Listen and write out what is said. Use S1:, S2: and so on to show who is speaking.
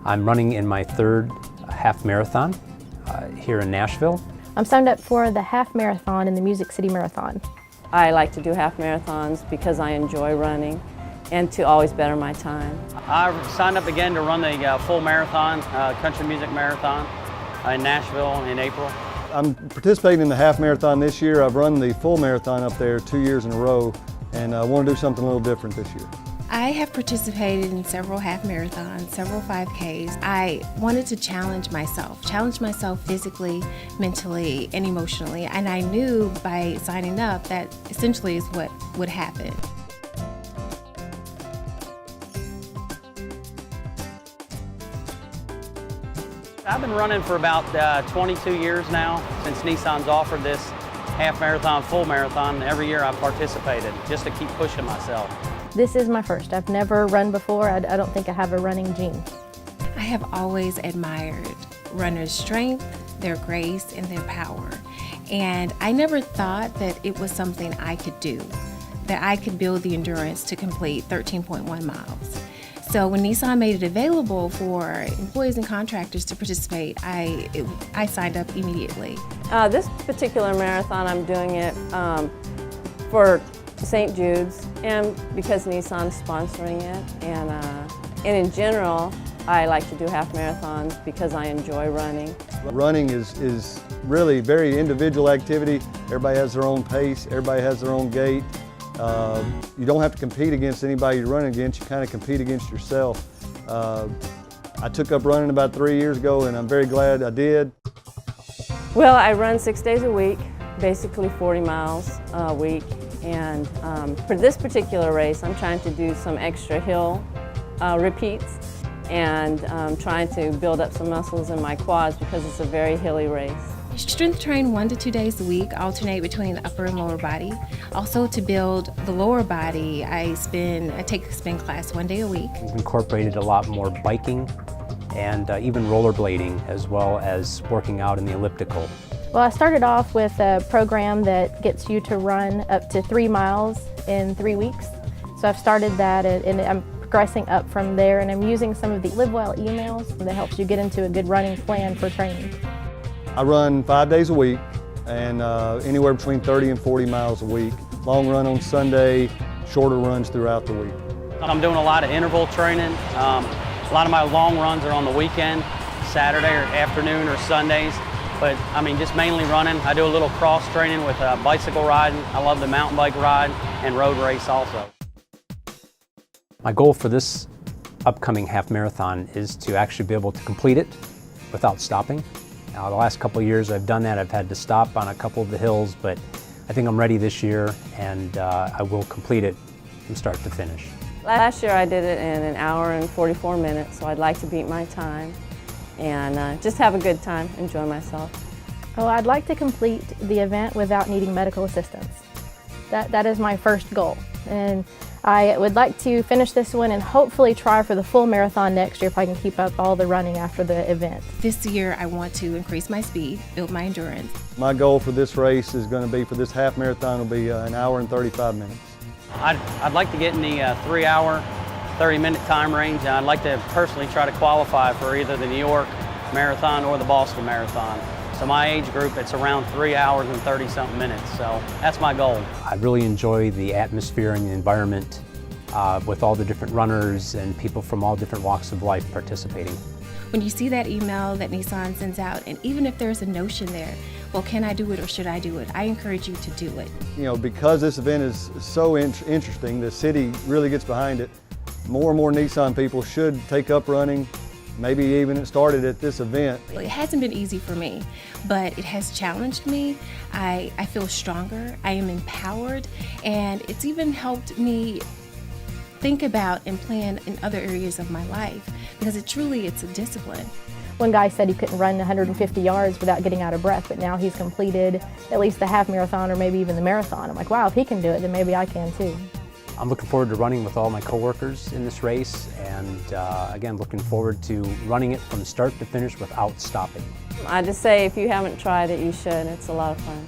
S1: I'm running in my third half marathon here in Nashville.
S2: I'm signed up for the half marathon in the Music City Marathon.
S3: I like to do half marathons because I enjoy running and to always better my time.
S4: I signed up again to run the full marathon, country music marathon in Nashville in April.
S5: I'm participating in the half marathon this year. I've run the full marathon up there 2 years in a row, and I want to do something a little different this year.
S6: I have participated in several half marathons, several 5Ks. I wanted to challenge myself physically, mentally, and emotionally. And I knew by signing up that essentially is what would happen.
S4: I've been running for about 22 years now, since Nissan's offered this half marathon, full marathon. Every year I've participated just to keep pushing myself.
S2: This is my first. I've never run before. I don't think I have a running gene.
S6: I have always admired runners' strength, their grace, and their power. And I never thought that it was something I could do, that I could build the endurance to complete 13.1 miles. So when Nissan made it available for employees and contractors to participate, I signed up immediately.
S3: This particular marathon, I'm doing it for St. Jude's and because Nissan's sponsoring it. And in general, I like to do half marathons because I enjoy running.
S5: Running is really very individual activity. Everybody has their own pace, everybody has their own gait. You don't have to compete against anybody you're running against, you kind of compete against yourself. I took up running about 3 years ago and I'm very glad I did.
S3: Well, I run 6 days a week, basically 40 miles a week. And for this particular race, I'm trying to do some extra hill repeats and trying to build up some muscles in my quads because it's a very hilly race.
S6: Strength train 1 to 2 days a week, alternate between the upper and lower body. Also to build the lower body, I take a spin class 1 day a week.
S1: We've incorporated a lot more biking and even rollerblading, as well as working out in the elliptical.
S2: Well, I started off with a program that gets you to run up to 3 miles in 3 weeks. So I've started that and I'm progressing up from there, and I'm using some of the Live Well emails that helps you get into a good running plan for training.
S5: I run 5 days a week and anywhere between 30 and 40 miles a week. Long run on Sunday, shorter runs throughout the week.
S4: I'm doing a lot of interval training. A lot of my long runs are on the weekend, Saturday or afternoon or Sundays. But I mean, just mainly running. I do a little cross training with bicycle riding. I love the mountain bike ride and road race also.
S1: My goal for this upcoming half marathon is to actually be able to complete it without stopping. The last couple of years I've done that. I've had to stop on a couple of the hills, but I think I'm ready this year, and I will complete it from start to finish.
S3: Last year I did it in 1 hour and 44 minutes, so I'd like to beat my time and just have a good time, enjoy myself.
S2: Oh, I'd like to complete the event without needing medical assistance. That is my first goal. And I would like to finish this one and hopefully try for the full marathon next year if I can keep up all the running after the event.
S6: This year I want to increase my speed, build my endurance.
S5: My goal for this race is going to be, for this half marathon, will be 1 hour and 35 minutes.
S4: I'd like to get in the 3 hour, 30-minute time range. I'd like to personally try to qualify for either the New York Marathon or the Boston Marathon. So my age group, it's around 3 hours and 30-something minutes, so that's my goal.
S1: I really enjoy the atmosphere and the environment with all the different runners and people from all different walks of life participating.
S6: When you see that email that Nissan sends out, and even if there's a notion there, well, can I do it or should I do it? I encourage you to do it.
S5: You know, because this event is so interesting, the city really gets behind it. More and more Nissan people should take up running. Maybe even it started at this event.
S6: It hasn't been easy for me, but it has challenged me. I feel stronger, I am empowered, and it's even helped me think about and plan in other areas of my life, because it's a discipline.
S2: One guy said he couldn't run 150 yards without getting out of breath, but now he's completed at least the half marathon or maybe even the marathon. I'm like, wow, if he can do it, then maybe I can too.
S1: I'm looking forward to running with all my coworkers in this race, and again, looking forward to running it from start to finish without stopping.
S3: I just say if you haven't tried it, you should. It's a lot of fun.